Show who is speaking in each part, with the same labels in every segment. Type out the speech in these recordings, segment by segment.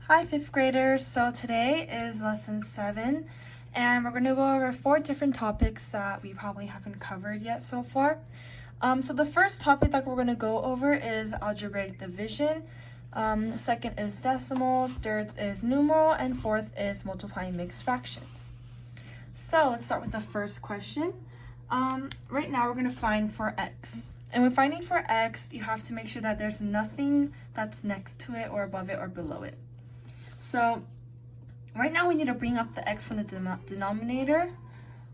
Speaker 1: Hi, 5th graders. So today is lesson 7, and we're going to go over 4 different topics that we probably haven't covered yet so far. So the first topic that we're going to go over is algebraic division. Second is decimals, third is numeral, and fourth is multiplying mixed fractions. So let's start with the first question. Right now we're going to find for x. And when finding for x, you have to make sure that there's nothing that's next to it or above it or below it. So right now we need to bring up the x from the denominator,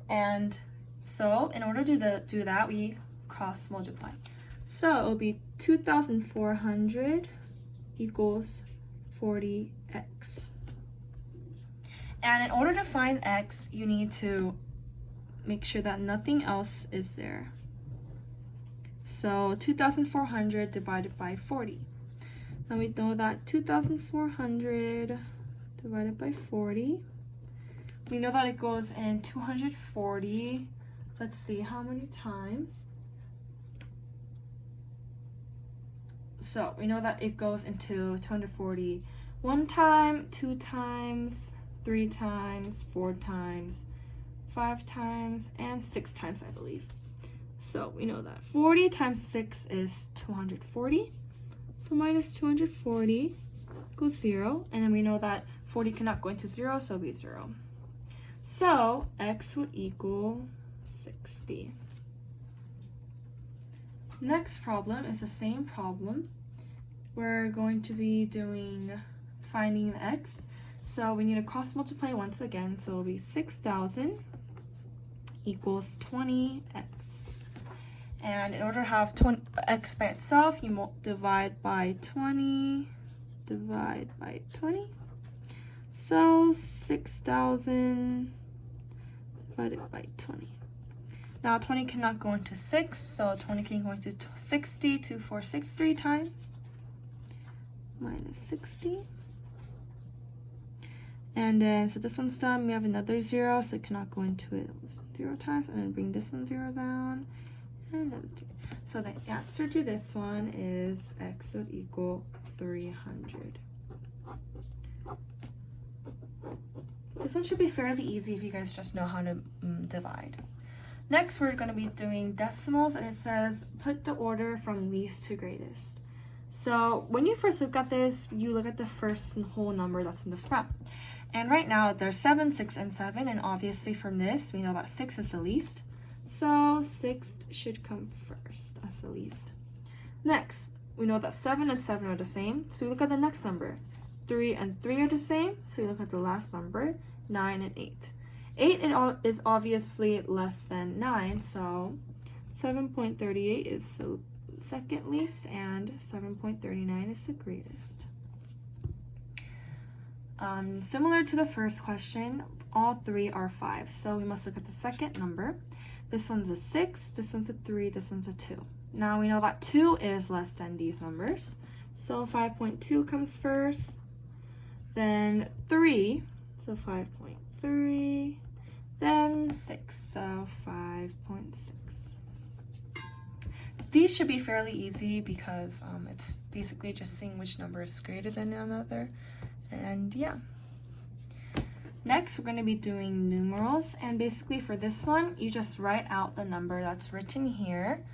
Speaker 1: and so in order to do that, we cross multiply. So it will be 2,400 equals 40x. And in order to find x, you need to make sure that nothing else is there. So 2,400 divided by 40. Now we know that 2,400 divided by 40, we know that it goes in 240, let's see how many times. So we know that it goes into 240 one time, 2 times, 3 times, 4 times, 5 times, and 6 times, I believe. So we know that 40 times 6 is 240. So minus 240 equals 0. And then we know that 40 cannot go into 0, so it'll be 0. So x would equal 60. Next problem is the same problem. We're going to be doing finding x. So we need to cross multiply once again. So it'll be 6,000 equals 20x. And in order to have x by itself, you divide by 20, divide by 20. So 6,000 divided by 20. Now 20 cannot go into 6, so 20 can go into 60, 2, 4, 6, 3 times. Minus 60. And then, so this one's done, we have another 0, so it cannot go into it 0 times. And then bring this one 0 down. And another 2. So the answer to this one is x would equal 300. This one should be fairly easy if you guys just know how to divide. Next, we're going to be doing decimals, and it says put the order from least to greatest. So when you first look at this, you look at the first whole number that's in the front. And right now, there's 7, 6, and 7, and obviously from this, we know that 6 is the least. So 6 should come first as the least. Next, we know that 7 and 7 are the same, so we look at the next number. 3 and 3 are the same, so we look at the last number, 9 and 8. 8 is obviously less than 9, so 7.38 is the second least, and 7.39 is the greatest. Similar to the first question, all 3 are 5, so we must look at the second number. This one's a 6, this one's a 3, this one's a 2. Now we know that 2 is less than these numbers, so 5.2 comes first, then 3, so 5.3, then 6, so 5.6. These should be fairly easy because it's basically just seeing which number is greater than another, and yeah. Next, we're going to be doing numerals, and basically for this one, you just write out the number that's written here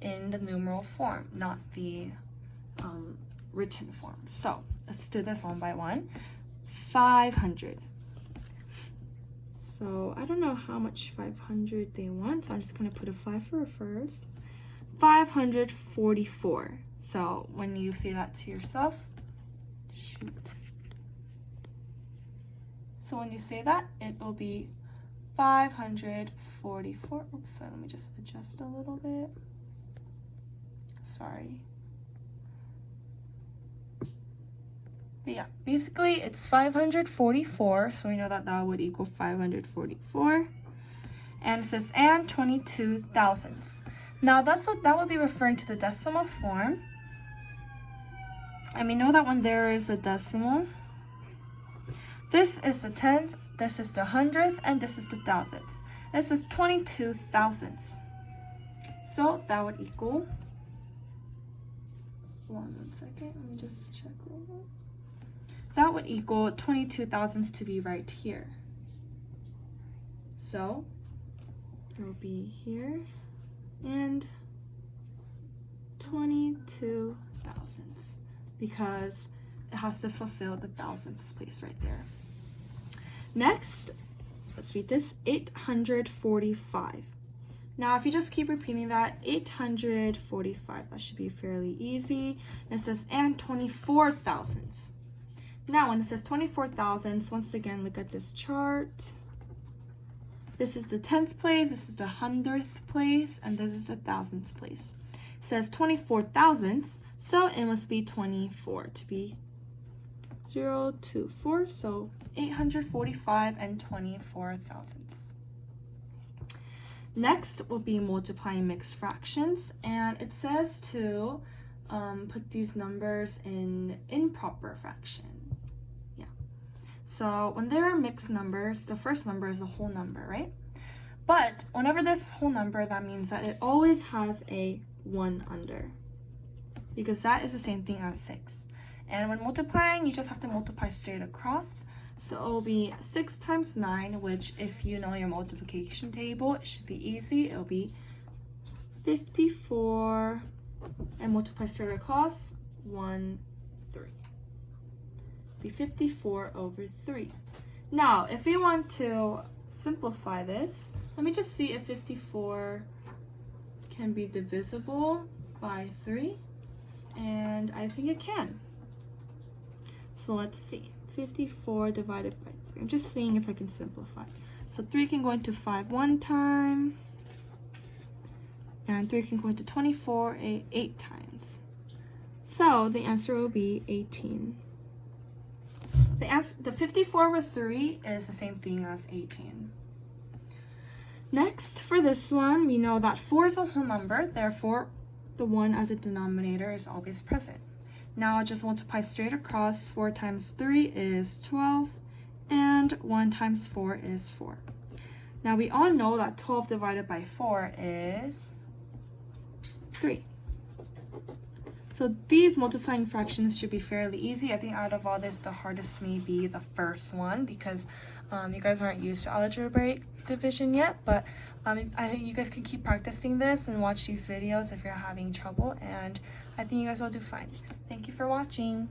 Speaker 1: in the numeral form, not the written form. So let's do this one by one. 500. So I don't know how much 500 they want, so I'm just going to put a 5 for a first. 544. So when you say that to yourself, shoot. So when you say that, it will be 544. Oops, sorry, let me just adjust a little bit. Sorry. But yeah, basically it's 544, so we know that that would equal 544. And it says, and 22 thousandths. Now that would be referring to the decimal form. And we know that when there is a decimal, this is the 10th, this is the 100th, and this is the thousandths. This is 22 thousandths. So that would equal, hold on 1 second, let me just check real quick. That that would equal 22 thousandths to be right here. So it will be here and 22 thousandths because it has to fulfill the thousandths place right there. Next, let's read this, 845. Now, if you just keep repeating that, 845, that should be fairly easy. And it says, and 24 thousandths. Now, when it says 24 thousandths, once again, look at this chart. This is the 10th place, this is the 100th place, and this is the thousandths place. It says 24 thousandths, so it must be 24 to be 0 to 4, so 845 and 24 thousandths. Next will be multiplying mixed fractions, and it says to put these numbers in improper fraction. Yeah. So when there are mixed numbers, the first number is a whole number, right? But whenever there's a whole number, that means that it always has a 1 under, because that is the same thing as 6. And when multiplying, you just have to multiply straight across. So it will be 6 times 9, which if you know your multiplication table, it should be easy. It will be 54, and multiply straight across, 1, 3. Be 54 over 3. Now, if we want to simplify this, let me just see if 54 can be divisible by 3, and I think it can. So let's see. 54 divided by 3. I'm just seeing if I can simplify. So 3 can go into 5 one time, and 3 can go into 24 8 times. So the answer will be 18. The 54 over 3 is the same thing as 18. Next, for this one, we know that 4 is a whole number, therefore the 1 as a denominator is always present. Now I'll just multiply straight across. 4 times 3 is 12, and 1 times 4 is 4. Now we all know that 12 divided by 4 is 3. So these multiplying fractions should be fairly easy. I think out of all this, the hardest may be the first one, because you guys aren't used to algebraic division yet, but you guys can keep practicing this and watch these videos if you're having trouble, and I think you guys will do fine. Thank you for watching.